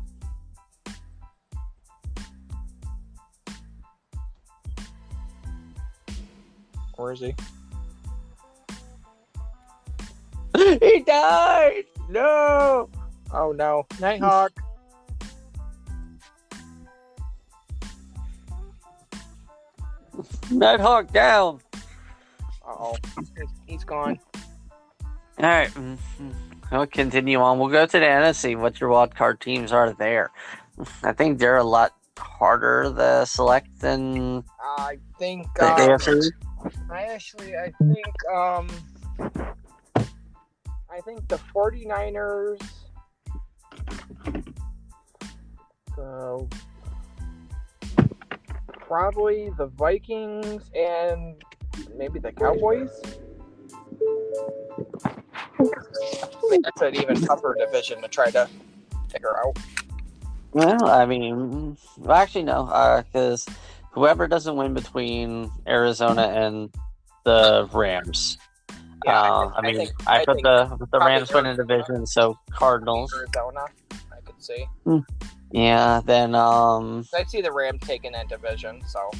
Where is he? He died! No! Oh no. Nighthawk. Nighthawk down. Uh-oh. He's gone. Alright. We'll continue on. We'll go to the NFC. What your wild card teams are there. I think they're a lot harder to select than I think the AFC. I think I think the 49ers, probably the Vikings, and maybe the Cowboys. I think that's an even tougher division to try to figure out. Well, I mean, actually, no, because whoever doesn't win between Arizona and the Rams. Yeah, I put the Rams win in division, so Cardinals. Arizona, I could see. Yeah, then I see the Rams taking that division, so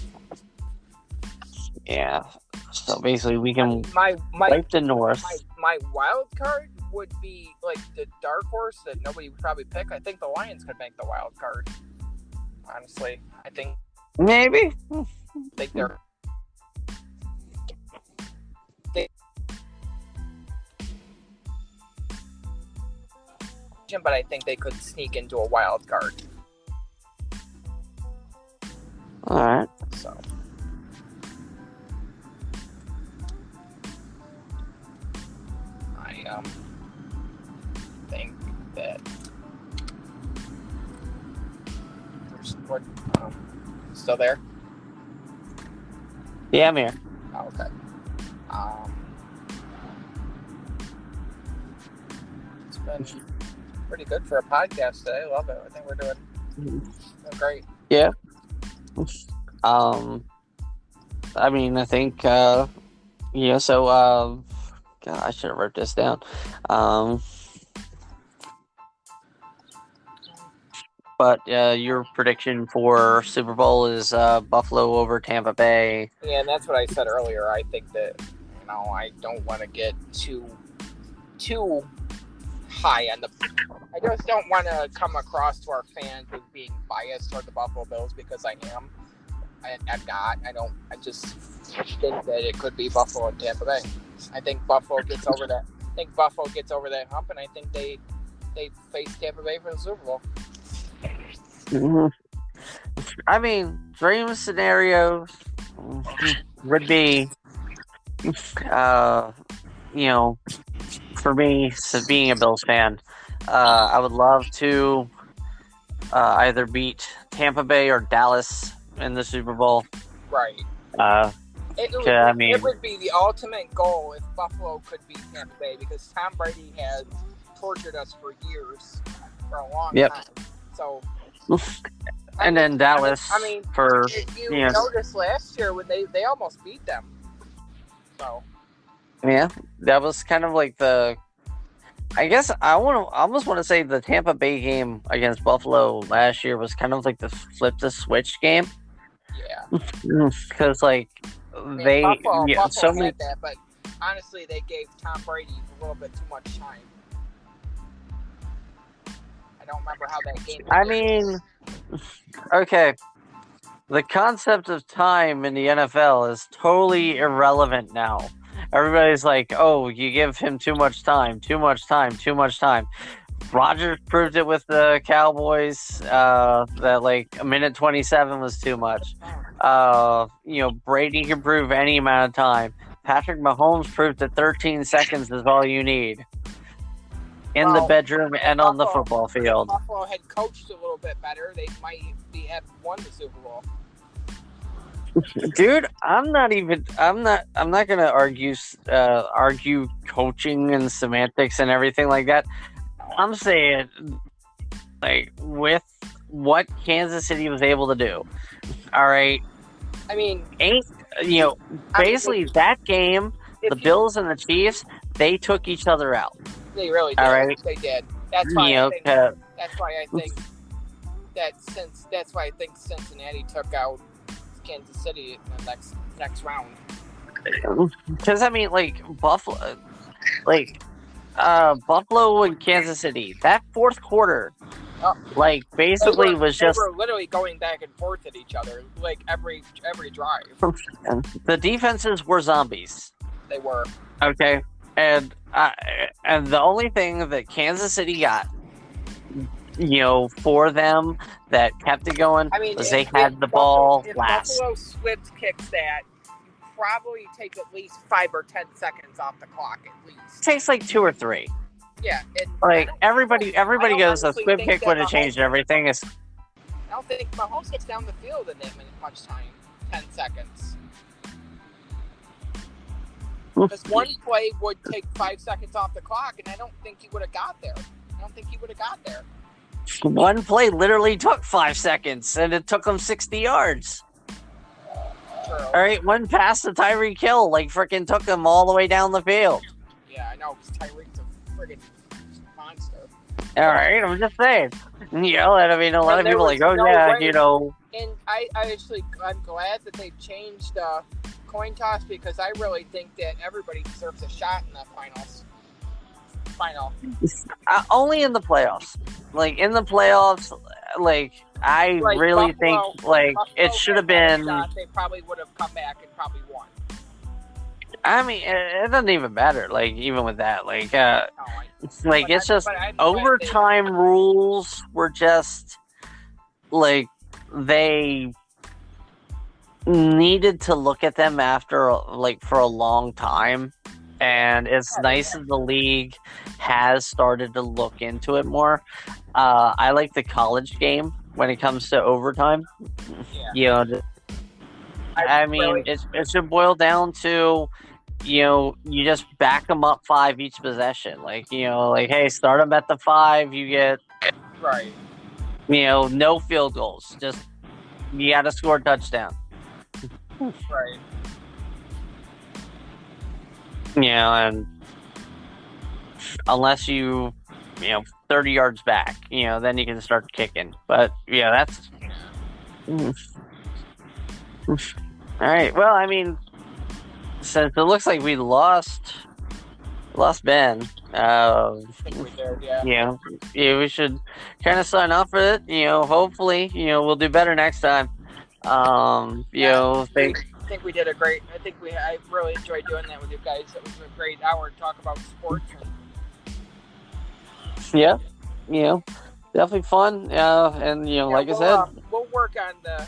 yeah. So basically, we can my wipe the North. my wild card would be like the dark horse that nobody would probably pick. I think the Lions could make the wild card. Honestly, I think Maybe. they're. But I think they could sneak into a wild card. All right. So I think that what still there? Yeah, I'm here. Oh, okay. It's been pretty good for a podcast today. I love it. I think we're doing great. Yeah. I mean, I think so God, I should have wrote this down. But your prediction for Super Bowl is Buffalo over Tampa Bay. Yeah, and that's what I said earlier. I think that I don't want to get too high on the. I just don't want to come across to our fans as being biased toward the Buffalo Bills because I am. I'm not. I don't. I just think that it could be Buffalo and Tampa Bay. I think Buffalo gets over that. I think Buffalo gets over that hump, and I think they face Tampa Bay for the Super Bowl. I mean, dream scenarios would be, for me, so being a Bills fan, I would love to either beat Tampa Bay or Dallas in the Super Bowl. Right. It would be the ultimate goal if Buffalo could beat Tampa Bay because Tom Brady has tortured us for years, for a long time. So. And then Dallas. For if you noticed last year when they almost beat them. So. Yeah, that was kind of like the. I guess I almost want to say the Tampa Bay game against Buffalo last year was kind of like the flip the switch game. Yeah. Because Buffalo so many. Had that, but honestly, they gave Tom Brady a little bit too much time. I don't remember how that game. Okay. The concept of time in the NFL is totally irrelevant now. Everybody's like, "Oh, you give him too much time. Rodgers proved it with the Cowboys that a minute 27 was too much. Brady can prove any amount of time. Patrick Mahomes proved that 13 seconds is all you need. In the bedroom and on the football field. If Buffalo had coached a little bit better, they might have won the Super Bowl. Dude, I'm not going to argue coaching and semantics and everything like that. I'm saying with what Kansas City was able to do. All right. I mean, basically that game, the Bills and the Chiefs, they took each other out. They really did. All right. They did. That's why I think Cincinnati took out Kansas City in the next round. Because Buffalo, Buffalo and Kansas City, that fourth quarter, basically was just. They were literally going back and forth at each other, every drive. The defenses were zombies. They were. Okay, and the only thing that Kansas City got, for them that kept it going was they had the ball last. If Buffalo slips kicks that, you probably take at least 5 or 10 seconds off the clock at least. It takes 2 or 3. Yeah, and Like everybody I goes, a honestly squib think kick that would have Mahomes- changed everything. It's I don't think Mahomes gets down the field in that much time. 10 seconds. Because one play would take 5 seconds off the clock, and I don't think he would have got there. One play literally took 5 seconds, and it took him 60 yards. True. All right, one pass to Tyreek Hill, like freaking took him all the way down the field. Yeah, I know, because Tyreek's a friggin' monster. All right, I'm just saying. You know, and I mean, a lot of people are like, oh yeah, way. you know. And I'm glad that they've changed coin toss, because I really think that everybody deserves a shot in the final. Only in the playoffs. Like in the playoffs, like I Like really Buffalo, think like Buffalo it should have been. Shot, they probably would have come back and probably won. I mean, it doesn't even matter. Like even with that, like it's just I'm overtime rules were just like they needed to look at them after like for a long time. And it's nice that the league has started to look into it more. I like the college game when it comes to overtime. Yeah. You know, I mean, it should boil down to, you know, you just back them up 5 each possession. Like, you know, like, hey, start them at the 5, you get, right. you know, no field goals. Just, you got to score a touchdown. Right. You know, and unless you know, 30 yards back, you know, then you can start kicking. But, yeah, that's... All right, well, I mean, since it looks like we lost Ben, I think we did, yeah. Yeah, we should kind of sign off for it. You know, hopefully, you know, we'll do better next time. I think we did a great. I really enjoyed doing that with you guys. It was a great hour to talk about sports. Yeah, you know, definitely fun. And you know, like I said, we'll work on the